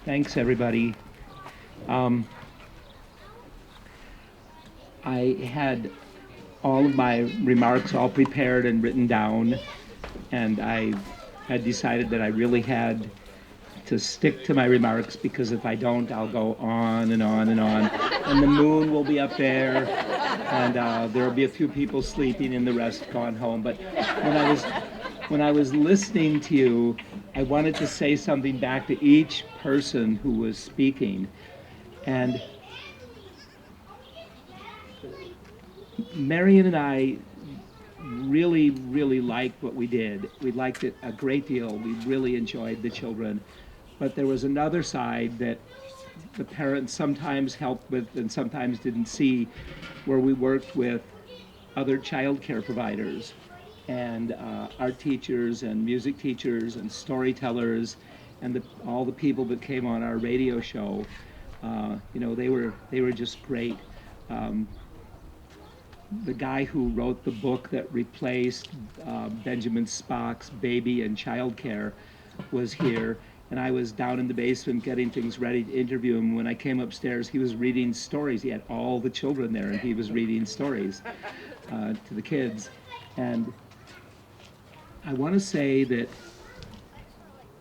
Thanks, everybody. I had all of my remarks all prepared and written down, and I had decided that I really had to stick to my remarks, because if I don't, I'll go on and on and on, and the moon will be up there, and there will be a few people sleeping and the rest gone home. But when I was listening to you, I wanted to say something back to each person who was speaking. And Marian and I really, really liked what we did. We liked it a great deal. We really enjoyed the children. But there was another side that the parents sometimes helped with and sometimes didn't see, where we worked with other child care providers and art teachers and music teachers and storytellers and all the people that came on our radio show. They were just great. The guy who wrote the book that replaced Benjamin Spock's Baby and Child Care was here, and I was down in the basement getting things ready to interview him. When I came upstairs, he was reading stories. He had all the children there, and he was reading stories to the kids. And I want to say that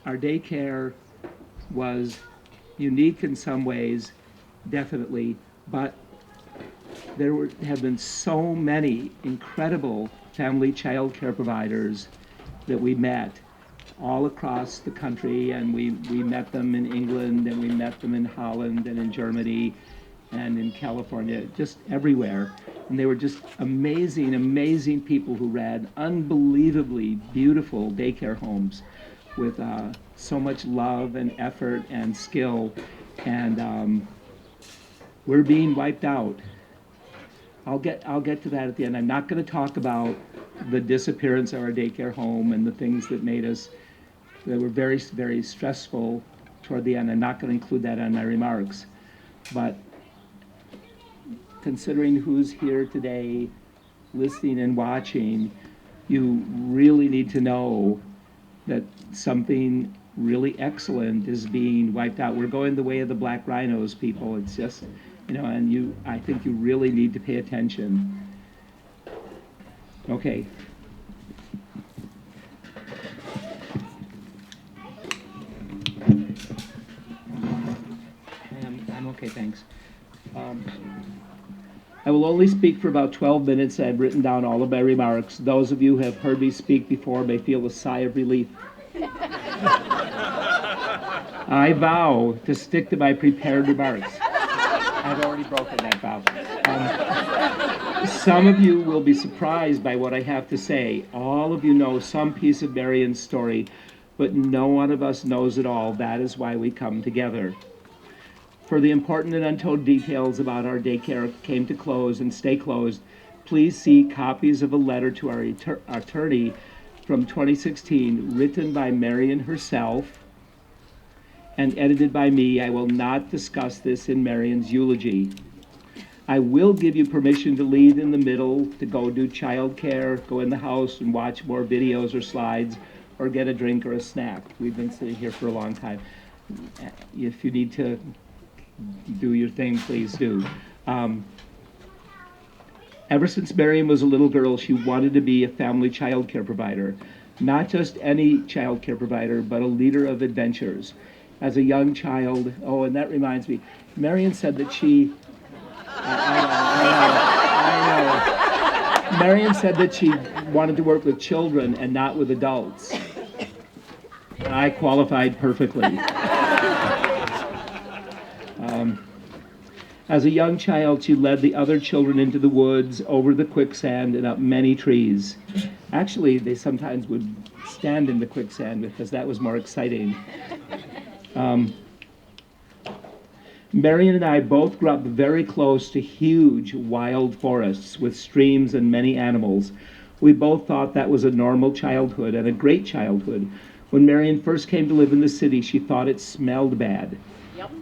our daycare was unique in some ways, definitely, but there have been so many incredible family child care providers that we met all across the country, and we met them in England, and we met them in Holland and in Germany and in California, just everywhere. And they were just amazing, amazing people who ran unbelievably beautiful daycare homes with so much love and effort and skill. And we're being wiped out. I'll get to that at the end. I'm not going to talk about the disappearance of our daycare home and the things that were very, very stressful toward the end. I'm not going to include that in my remarks. But considering who's here today, listening and watching, you really need to know that something really excellent is being wiped out. We're going the way of the black rhinos, people. It's just, and I think you really need to pay attention. Okay. I'm okay, thanks. I will only speak for about 12 minutes. I've written down all of my remarks. Those of you who have heard me speak before may feel a sigh of relief. I vow to stick to my prepared remarks. I've already broken that vow. Some of you will be surprised by what I have to say. All of you know some piece of Marian's story, but no one of us knows it all. That is why we come together. For the important and untold details about our daycare came to close and stay closed, please see copies of a letter to our attorney from 2016, written by Marian herself and edited by me. I will not discuss this in Marian's eulogy. I will give you permission to leave in the middle, to go do childcare, go in the house and watch more videos or slides, or get a drink or a snack. We've been sitting here for a long time. If you need to do your thing, please do. Ever since Marian was a little girl, she wanted to be a family child care provider. Not just any child care provider, but a leader of adventures. As a young child, and that reminds me, Marian said that she, I know. Marian said that she wanted to work with children and not with adults. And I qualified perfectly. As a young child, she led the other children into the woods, over the quicksand, and up many trees. Actually, they sometimes would stand in the quicksand because that was more exciting. Marian and I both grew up very close to huge wild forests with streams and many animals. We both thought that was a normal childhood and a great childhood. When Marian first came to live in the city, she thought it smelled bad. Yep.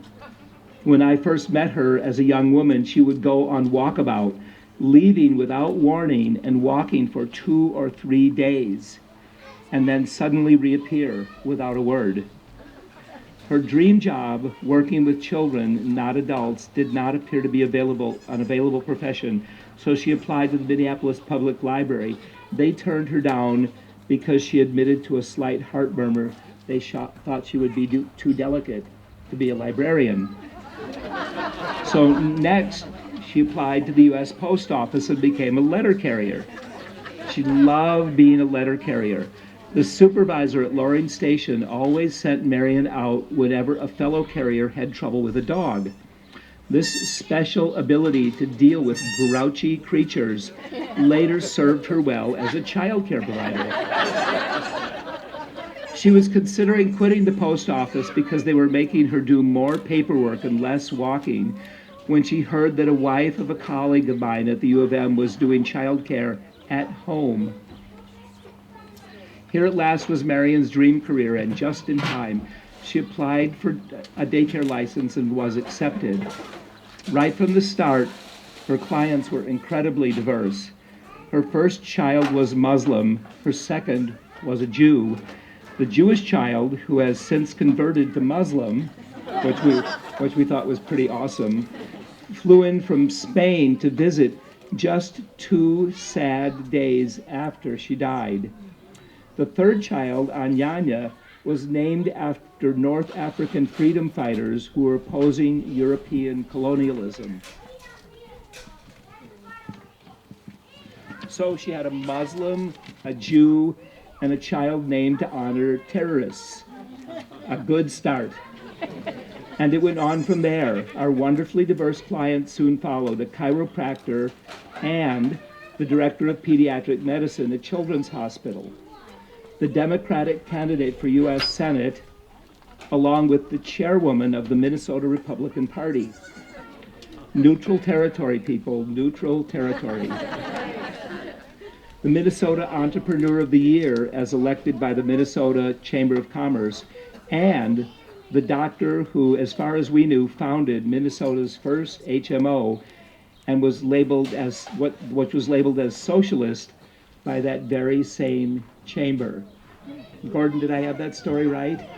When I first met her as a young woman, she would go on walkabout, leaving without warning and walking for 2 or 3 days, and then suddenly reappear without a word. Her dream job, working with children, not adults, did not appear to be an available profession, so she applied to the Minneapolis Public Library. They turned her down because she admitted to a slight heart murmur. They thought she would be too delicate to be a librarian. So next, she applied to the U.S. Post Office and became a letter carrier. She loved being a letter carrier. The supervisor at Loring Station always sent Marian out whenever a fellow carrier had trouble with a dog. This special ability to deal with grouchy creatures later served her well as a child care provider. She was considering quitting the post office because they were making her do more paperwork and less walking when she heard that a wife of a colleague of mine at the U of M was doing child care at home. Here at last was Marian's dream career, and just in time, she applied for a daycare license and was accepted. Right from the start, her clients were incredibly diverse. Her first child was Muslim, her second was a Jew. The Jewish child, who has since converted to Muslim, which we thought was pretty awesome, flew in from Spain to visit just 2 sad days after she died. The third child, Anyanya, was named after North African freedom fighters who were opposing European colonialism. So she had a Muslim, a Jew, and a child named to honor terrorists. A good start. And it went on from there. Our wonderfully diverse clients soon followed, a chiropractor and the director of pediatric medicine at Children's Hospital, the Democratic candidate for U.S. Senate, along with the chairwoman of the Minnesota Republican Party. Neutral territory, people, neutral territory. The Minnesota Entrepreneur of the Year, as elected by the Minnesota Chamber of Commerce, and the doctor who, as far as we knew, founded Minnesota's first HMO and was labeled as what was labeled as socialist by that very same chamber. Gordon, did I have that story right?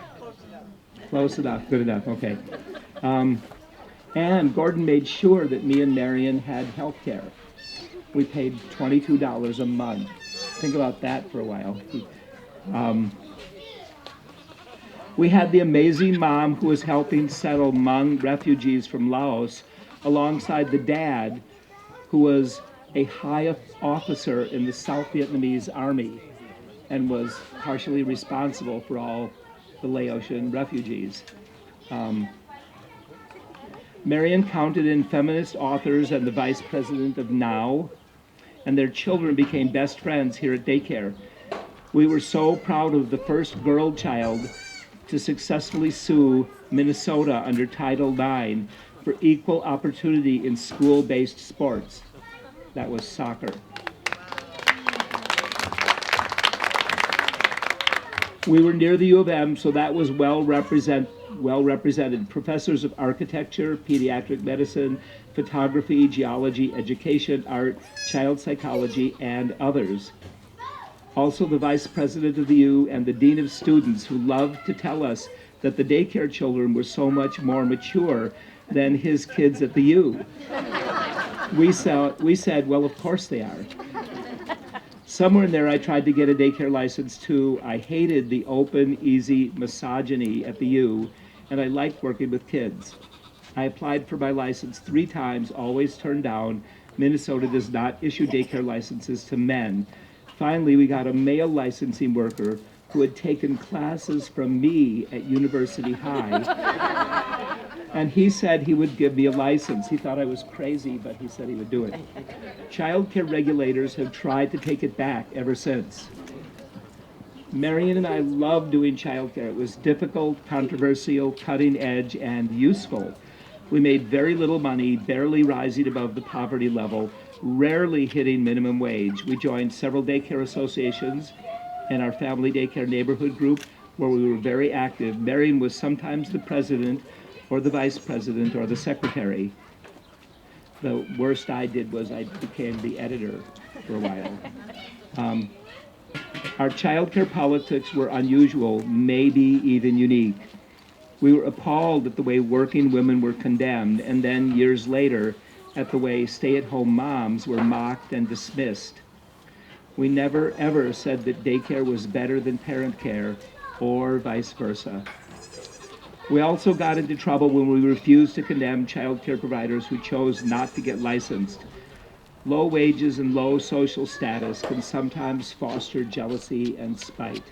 Close enough, good enough, okay. And Gordon made sure that me and Marian had health care. We paid $22 a month. Think about that for a while. We had the amazing mom who was helping settle Hmong refugees from Laos alongside the dad who was a high officer in the South Vietnamese army and was partially responsible for all the Laotian refugees. Marian counted in feminist authors and the vice president of NOW, and their children became best friends here at daycare. We were so proud of the first girl child to successfully sue Minnesota under Title IX for equal opportunity in school-based sports. That was soccer. We were near the U of M, so that was well represented. Professors of architecture, pediatric medicine, photography, geology, education, art, child psychology, and others. Also the vice president of the U and the dean of students who loved to tell us that the daycare children were so much more mature than his kids at the U. We said, well, of course they are. Somewhere in there I tried to get a daycare license too. I hated the open, easy misogyny at the U, and I liked working with kids. I applied for my license 3 times, always turned down. Minnesota does not issue daycare licenses to men. Finally, we got a male licensing worker who had taken classes from me at University High. And he said he would give me a license. He thought I was crazy, but he said he would do it. Child care regulators have tried to take it back ever since. Marian and I loved doing child care. It was difficult, controversial, cutting edge, and useful. We made very little money, barely rising above the poverty level, rarely hitting minimum wage. We joined several daycare associations and our family daycare neighborhood group where we were very active. Marian was sometimes the president or the vice president or the secretary. The worst I did was I became the editor for a while. Our child care politics were unusual, maybe even unique. We were appalled at the way working women were condemned, and then years later, at the way stay-at-home moms were mocked and dismissed. We never ever said that daycare was better than parent care, or vice versa. We also got into trouble when we refused to condemn child care providers who chose not to get licensed. Low wages and low social status can sometimes foster jealousy and spite.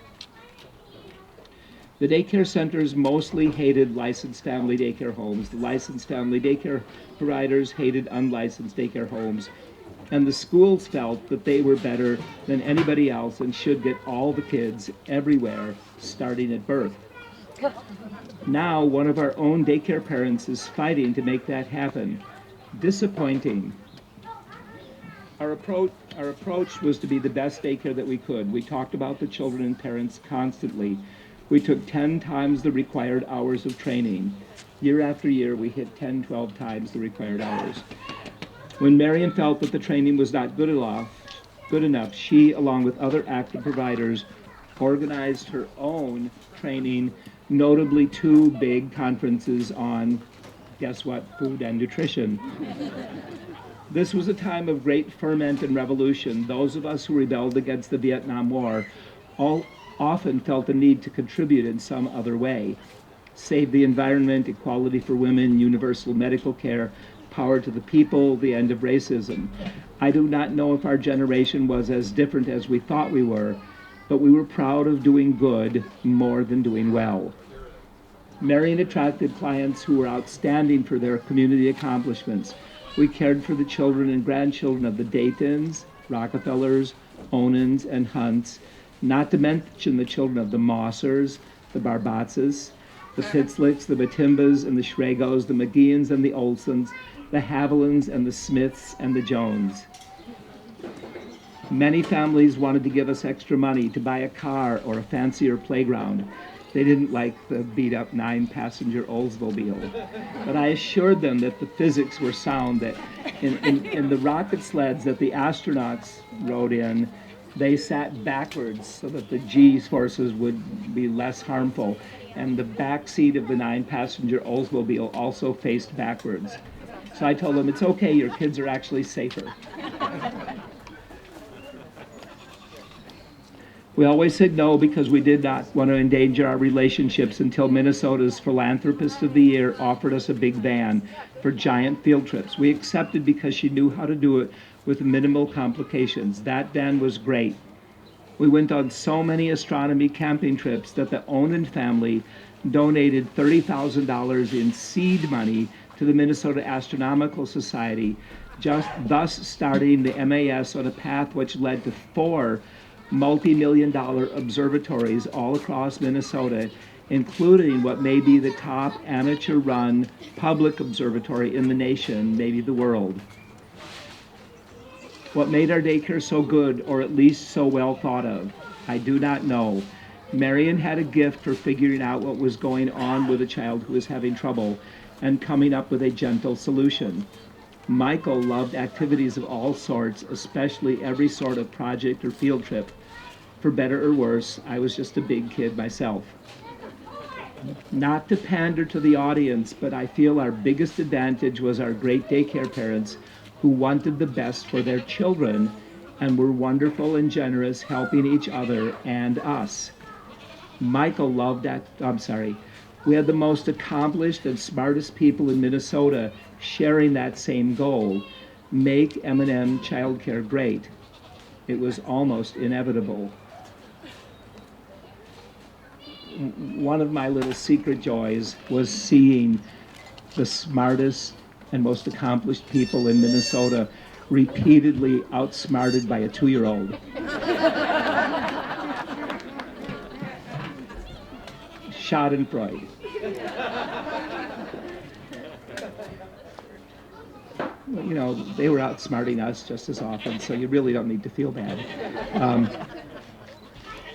The daycare centers mostly hated licensed family daycare homes. The licensed family daycare providers hated unlicensed daycare homes. And the schools felt that they were better than anybody else and should get all the kids everywhere, starting at birth. Now, one of our own daycare parents is fighting to make that happen. Disappointing. Our approach was to be the best daycare that we could. We talked about the children and parents constantly. We took 10 times the required hours of training. Year after year, we hit 10, 12 times the required hours. When Marian felt that the training was not good enough, she, along with other active providers, organized her own training, notably 2 big conferences on, guess what, food and nutrition. This was a time of great ferment and revolution. Those of us who rebelled against the Vietnam War often felt the need to contribute in some other way. Save the environment, equality for women, universal medical care, power to the people, the end of racism. I do not know if our generation was as different as we thought we were, but we were proud of doing good more than doing well. Marian attracted clients who were outstanding for their community accomplishments. We cared for the children and grandchildren of the Daytons, Rockefellers, Onans, and Hunts, not to mention the children of the Mossers, the Barbatzes, the Pitzlicks, the Batimbas, and the Schregos, the McGeeans and the Olsons, the Havilands and the Smiths and the Jones. Many families wanted to give us extra money to buy a car or a fancier playground. They didn't like the beat-up 9-passenger Oldsmobile. But I assured them that the physics were sound, that in the rocket sleds that the astronauts rode in, they sat backwards so that the G-forces would be less harmful. And the back seat of the 9-passenger Oldsmobile also faced backwards. So I told them, it's okay, your kids are actually safer. We always said no because we did not want to endanger our relationships until Minnesota's Philanthropist of the Year offered us a big van for giant field trips. We accepted because she knew how to do it with minimal complications. That van was great. We went on so many astronomy camping trips that the Onan family donated $30,000 in seed money to the Minnesota Astronomical Society, thus starting the MAS on a path which led to 4 multi-million-dollar observatories all across Minnesota, including what may be the top amateur-run public observatory in the nation, maybe the world. What made our daycare so good, or at least so well thought of? I do not know. Marian had a gift for figuring out what was going on with a child who was having trouble and coming up with a gentle solution. Michael loved activities of all sorts, especially every sort of project or field trip. For better or worse, I was just a big kid myself. Not to pander to the audience, but I feel our biggest advantage was our great daycare parents who wanted the best for their children and were wonderful and generous, helping each other and us. Michael loved that, we had the most accomplished and smartest people in Minnesota sharing that same goal, make M&M childcare great. It was almost inevitable. One of my little secret joys was seeing the smartest and most accomplished people in Minnesota repeatedly outsmarted by a 2-year-old. Schadenfreude. You know, they were outsmarting us just as often, so you really don't need to feel bad.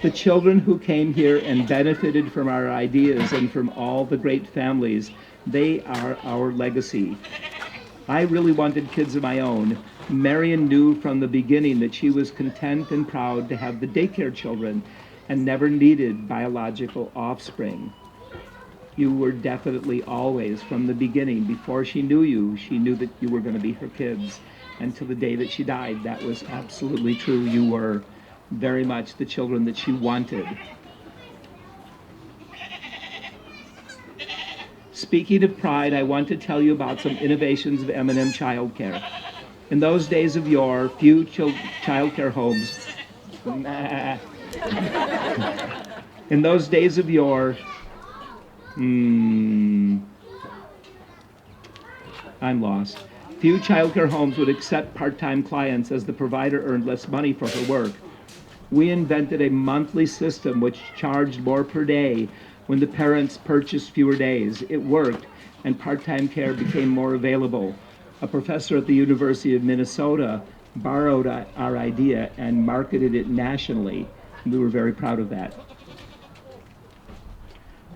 The children who came here and benefited from our ideas and from all the great families, they are our legacy. I really wanted kids of my own. Marian knew from the beginning that she was content and proud to have the daycare children and never needed biological offspring. You were definitely always, from the beginning, before she knew you, she knew that you were going to be her kids. And to the day that she died, that was absolutely true. You were very much the children that she wanted. Speaking of pride, I want to tell you about some innovations of M&M childcare. In those days of yore, few childcare homes. In those days of yore, I'm lost. Few childcare homes would accept part-time clients as the provider earned less money for her work. We invented a monthly system which charged more per day when the parents purchased fewer days. It worked, and part-time care became more available. A professor at the University of Minnesota borrowed our idea and marketed it nationally. We were very proud of that.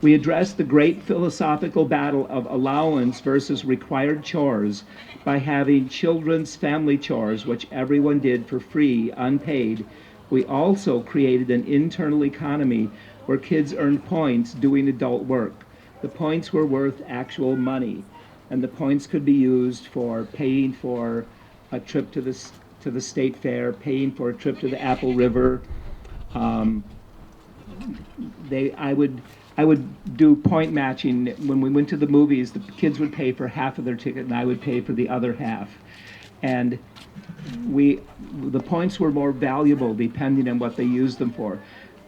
We addressed the great philosophical battle of allowance versus required chores by having children's family chores, which everyone did for free, unpaid. We also created an internal economy where kids earned points doing adult work. The points were worth actual money, and the points could be used for paying for a trip to the state fair, paying for a trip to the Apple River. I would do point matching. When we went to the movies, the kids would pay for half of their ticket, and I would pay for the other half. And the points were more valuable depending on what they used them for.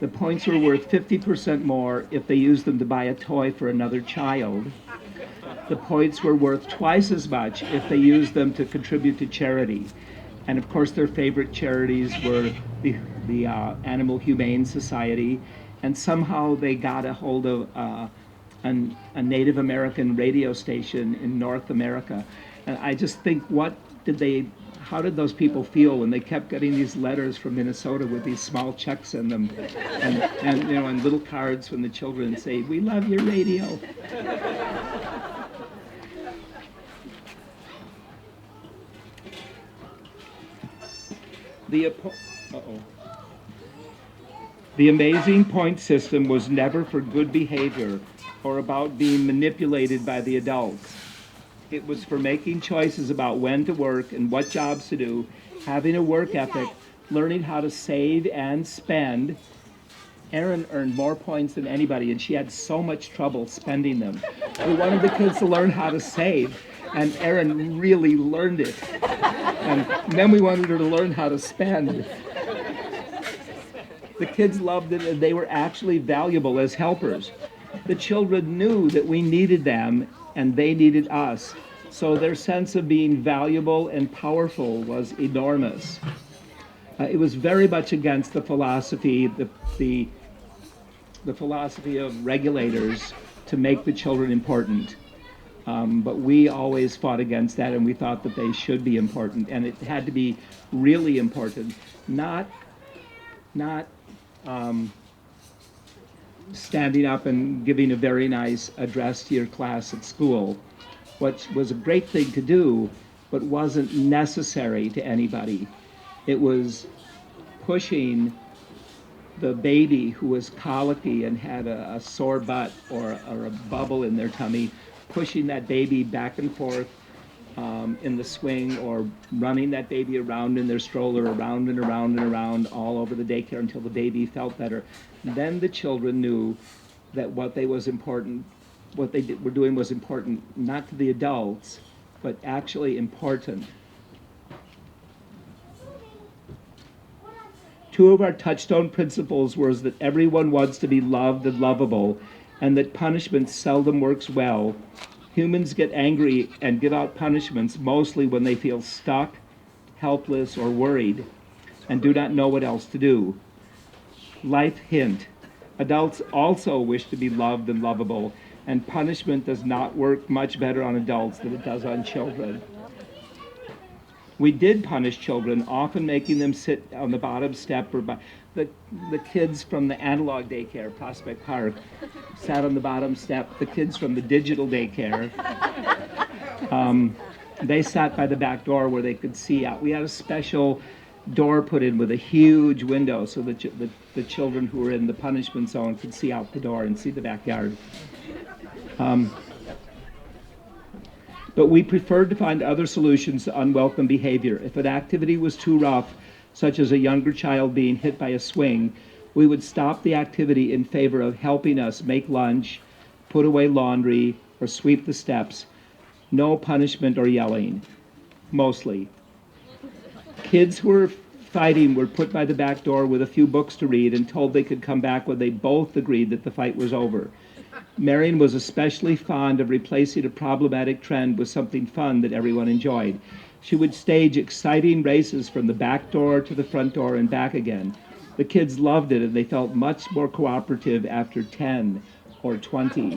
The points were worth 50% more if they used them to buy a toy for another child. The points were worth twice as much if they used them to contribute to charity. And of course, their favorite charities were the Animal Humane Society, and somehow they got a hold of a Native American radio station in North America. And I just think, how did those people feel when they kept getting these letters from Minnesota with these small checks in them, and little cards from the children say, "We love your radio." The amazing point system was never for good behavior or about being manipulated by the adults. It was for making choices about when to work and what jobs to do, having a work ethic, learning how to save and spend. Erin earned more points than anybody, and she had so much trouble spending them. We wanted the kids to learn how to save, and Erin really learned it. And then we wanted her to learn how to spend. The kids loved it, and they were actually valuable as helpers. The children knew that we needed them, and they needed us. So their sense of being valuable and powerful was enormous. It was very much against the philosophy, the philosophy of regulators to make the children important. But we always fought against that, and we thought that they should be important, and it had to be really important, not standing up and giving a very nice address to your class at school, which was a great thing to do, but wasn't necessary to anybody. It was pushing the baby who was colicky and had a sore butt or a bubble in their tummy, pushing that baby back and forth in the swing, or running that baby around in their stroller, around and around and around all over the daycare until the baby felt better. Then the children knew that what they were doing was important, not to the adults, but actually important. Two of our touchstone principles was that everyone wants to be loved and lovable, and that punishment seldom works well. Humans get angry and give out punishments mostly when they feel stuck, helpless, or worried, and do not know what else to do. Life hint: adults also wish to be loved and lovable, and punishment does not work much better on adults than it does on children. We did punish children, often making them sit on the bottom step, or the kids from the analog daycare, Prospect Park, sat on the bottom step. The kids from the digital daycare, they sat by the back door where they could see out. We had a special door put in with a huge window so that the children who were in the punishment zone could see out the door and see the backyard. Um, but we preferred to find other solutions to unwelcome behavior. If an activity was too rough, such as a younger child being hit by a swing, we would stop the activity in favor of helping us make lunch, put away laundry, or sweep the steps. No punishment or yelling, mostly. Kids who were fighting were put by the back door with a few books to read and told they could come back when they both agreed that the fight was over. Marian was especially fond of replacing a problematic trend with something fun that everyone enjoyed. She would stage exciting races from the back door to the front door and back again. The kids loved it, and they felt much more cooperative after 10 or 20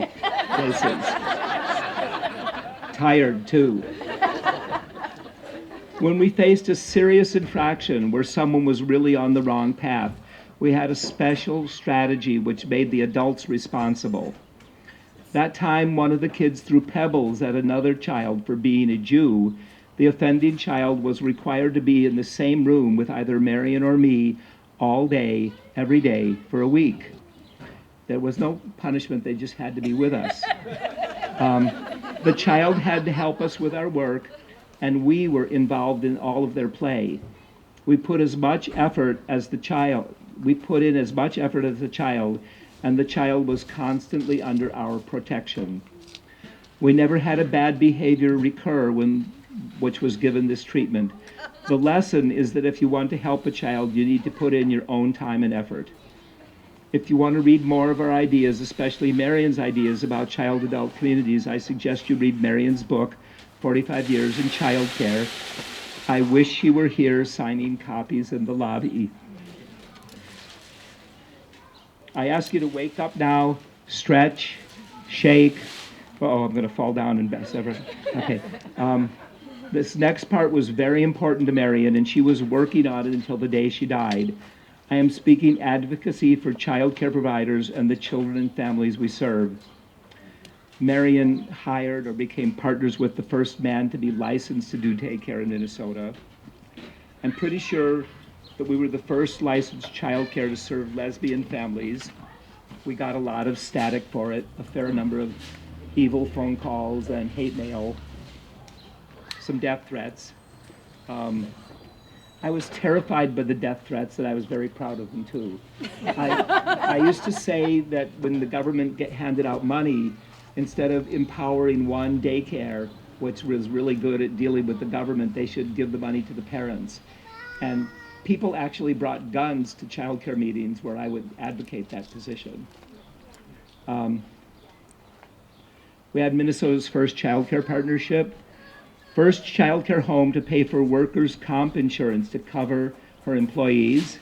races. Tired, too. When we faced a serious infraction where someone was really on the wrong path, we had a special strategy which made the adults responsible. That time, one of the kids threw pebbles at another child for being a Jew. The offending child was required to be in the same room with either Marian or me all day, every day, for a week. There was no punishment, they just had to be with us. The child had to help us with our work, and we were involved in all of their play. We put in as much effort as the child, and the child was constantly under our protection. We never had a bad behavior recur which was given this treatment. The lesson is that if you want to help a child, you need to put in your own time and effort. If you want to read more of our ideas, especially Marian's ideas about child-adult communities, I suggest you read Marian's book, 45 Years in Child Care. I wish she were here signing copies in the lobby. I ask you to wake up now, stretch, shake. Uh-oh, I'm going to fall down and best ever. Okay. This next part was very important to Marian, and she was working on it until the day she died. I am speaking advocacy for child care providers and the children and families we serve. Marian hired or became partners with the first man to be licensed to do daycare in Minnesota. I'm pretty sure that we were the first licensed child care to serve lesbian families. We got a lot of static for it, a fair number of evil phone calls and hate mail, some death threats. I was terrified by the death threats, and I was very proud of them too. I used to say that when the government handed out money, instead of empowering one daycare, which was really good at dealing with the government, they should give the money to the parents. And people actually brought guns to child care meetings where I would advocate that position. We had Minnesota's first child care partnership. First child care home to pay for workers' comp insurance to cover her employees.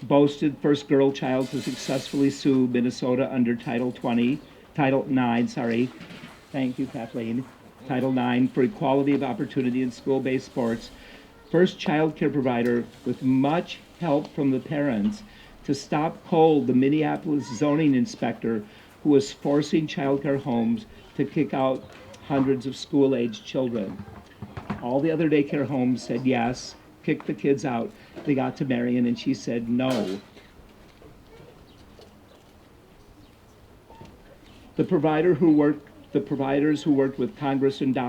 Boasted first girl child to successfully sue Minnesota under Title IX, thank you, Kathleen, Title IX for equality of opportunity in school-based sports. First child care provider with much help from the parents to stop cold the Minneapolis zoning inspector who was forcing child care homes to kick out hundreds of school-aged children. All the other daycare homes said yes, kicked the kids out. They got to Marian and she said no. The providers who worked with Congress and